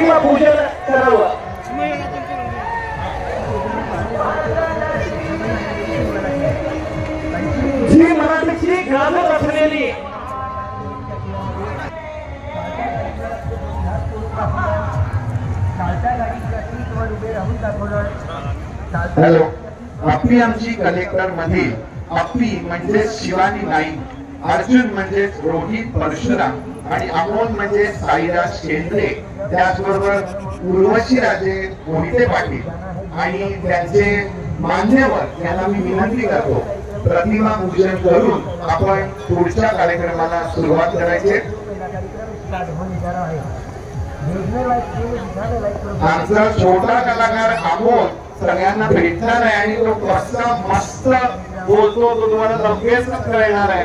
प्रतिमा पूजन करावं। जी मराठीची गाजत असलेली हॅलो, आपली आमची कलेक्टर मध्ये आपली म्हणजे शिवानी नाईक, अर्जुन म्हणजे रोहित परशुराम आणि अमोल म्हणजे साईराज केंद्रे, त्याचबरोबर उर्वशी राजे मोहिते पाटील आणि त्यांचे मान्यवर यांना मी विनंती करतो प्रतिमा पूजन करून आपण पुढच्या कार्यक्रमाला सुरुवात करायची। आमचा छोटा कलाकार अमोल सगळ्यांना भेटणार आहे आणि तो कसा मस्त बोलतो तो तुम्हाला लगेच कळणार आहे।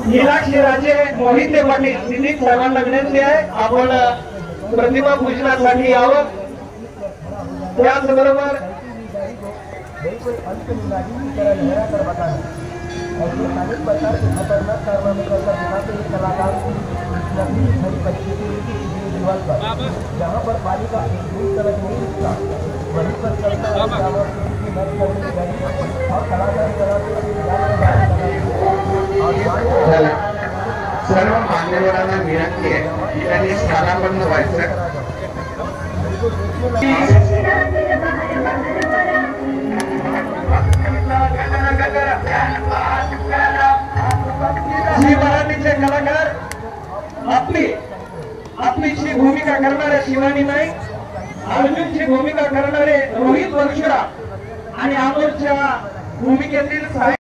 मीनाक्षी राजे मोहिते पाटील दिलीप साहेबांना विनंती आहे आपण प्रतिमा पूजनासाठी यावं। त्याचबरोबर अनेक प्रकार के खतरनाक कारनामे करता दिखाते हुए कलाकार नकली खरी बच्चे की दीवार पर जहाँ पर पानी का एक बूंद तक नहीं दिखता वहीं पर चलता है और कलाकार सर्व मान्यवरांना विनंती आहे की त्यांनी स्थानापन्न व्हायचं। जी मराठीचे कलाकार आपलीची भूमिका करणारे शिवानी नाईक, अर्जुनची भूमिका करणारे रोहित परशुराम आणि अमोलच्या भूमिकेतील